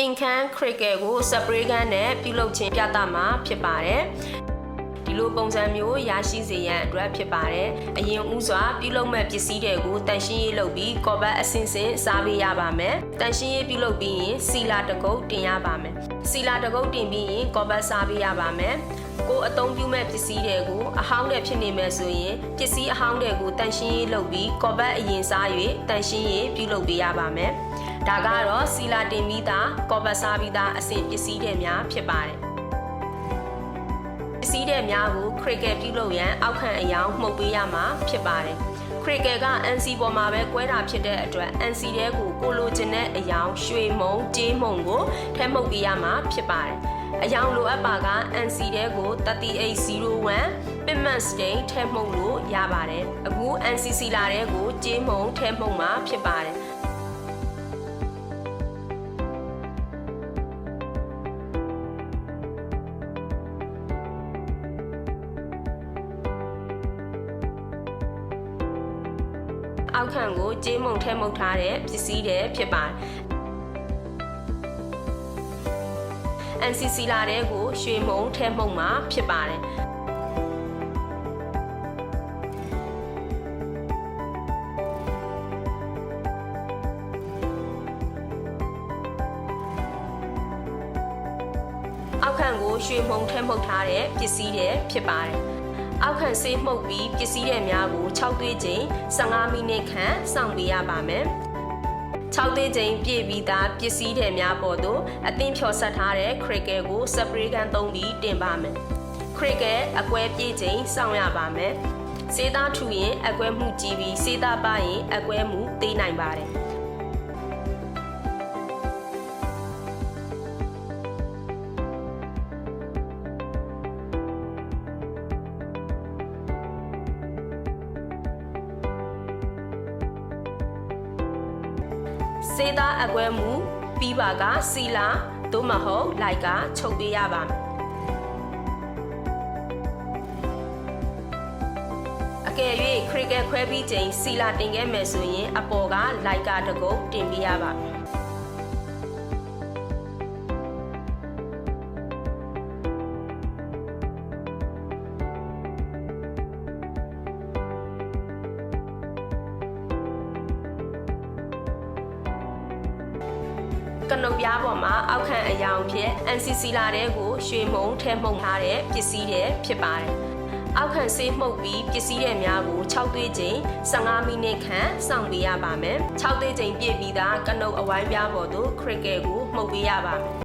အင်ခန်းခရစ်ကယ်ကိုစပရေးကန်နဲ့ပြုလုပ်ခြင်းပြသမှာဖြစ်ပါတယ်ဒီလိုပုံစံမျိုးရရှိစေရန်အတွက်ဖြစ်ပါတယ်အရင်ဦးစွာပြုလုပ်မဲ့ပစ္စည်းတွေကိုတန်ရှင်းရေးလုပ်ပြီးကော်ဘတ်အစင်စင်စားပေးရပါမယ်တန်ရှင်းရေးပြုလုပ်ပြီးရင်စီလာတကုတ်တင်ရပါမယ်စီလာတကုတ်တင်ပြီးရင်ကော်ဘတ်စားပေးရပါမယ်ကိုအသုံးပြုမဲ့ပစ္စည်းတွေကိုအဟောင်းတဲ့ဖြစ်နေမယ်ဆိုရင်ပစ္စည်းအဟောင်းတွေကိုတန်ရှင်းရေးလုပ်ပြီးကော်ဘတ်အရင်စား၍တန်ရှင်းရေးပြုလုပ်ပေးရပါမယ်ဒါကတော့စီလာတင်ပြီးသားကော်ဘတ်စားပြီးသားအဆင့်ပစ္စည်းတွေများဖြစ်ပါတယ်ပစ္စည်းတွေများကိုခရစ်ကယ်ပြုလုပ်ရန်အောက်ခံအယောင်မှုတ်ပေးရမှာဖြစ်ပါတယ်ခရစ်ကယ်က NC ပေါ်မှာပဲကွဲတာဖြစ်တဲ့အတွက် NC တဲကိုလိုချင်တဲ့အယောင်ရွှေမုံကြေးမုံကိုထဲမှုတ်ပေးရမှာဖြစ်ပါတယ်အယောင်လိုအပ်ပါက NC တဲကို3801 Pigment Stain ထဲမှုတ်လို့ရပါတယ်အခု NCC လာတဲကိုကြေးမုံထဲမှုတ်မှာဖြစ်ပါတယ်အောက်ခံကိုကြေးမုံထဲမှုတ်ထားတဲ့ပစ္စည်းတွေဖြစ်ပါတယ် NCC လာတဲ့ကိုရွှေမုံထဲမှုတ်မှာဖြစ်ပါတယ်အောက်ခံကိုရွှေမုံထဲမှုတ်ထားတဲ့ပစ္စည်းတွေဖြစ်ပါတယ်အောက်ခံဆေးမှုတ်ပြီးပစ္စည်းတွေများကို6သွေးချိန်15မိနစ်ခန့်စောင့်ပေးရပါမယ်6သွေးချိန်ပြည့်ပြီးသားပစ္စည်းတွေများပေါ်သို့အသင်းဖြော်ဆက်ထားတဲ့ခရစ်ကယ်ကိုစပရေးကန်သုံးပြီးတင်ပါမယ်ခရစ်ကယ်အကွဲပြည့်ချိန်စောင့်ရပါမယ်ဆေးသားထူရင်အကွဲမှုကြီးပြီးဆေးသားပါရင်အကွဲမှုသေးနိုင်ပါတယ်စေးသားအကွဲမှုပြီးပါကစီလာသို့မဟုတ်လိုက်ကချုပ်ပေးရပါမယ်အကယ်၍ခရစ်ကယ်ခွဲပြီးချိန်စီလာတင်ခဲ့မယ်ဆိုရင်အပေါ်ကလိုက်ကတကုတ်တင်ပေးရပါမယ်ကနုတ်ပြားပေါ်မှာအောက်ခံအယောင်ဖြစ် NCC လာတဲ့ကိုရွှေမုံထဲမှုတ်ထားတဲ့ပစ္စည်းတွေဖြစ်ပါတယ်။အောက်ခံဆေးမှုတ်ပြီးပစ္စည်းတွေများကို6သွေးချိန်15မိနစ်ခန့်စောင့်ပေးရပါမယ်။6သွေးချိန်ပြည့်ပြီးသားကနုတ်အဝိုင်းပြားပေါ်သို့ခရစ်ကယ်ကိုမှုတ်ပေးရပါမယ်။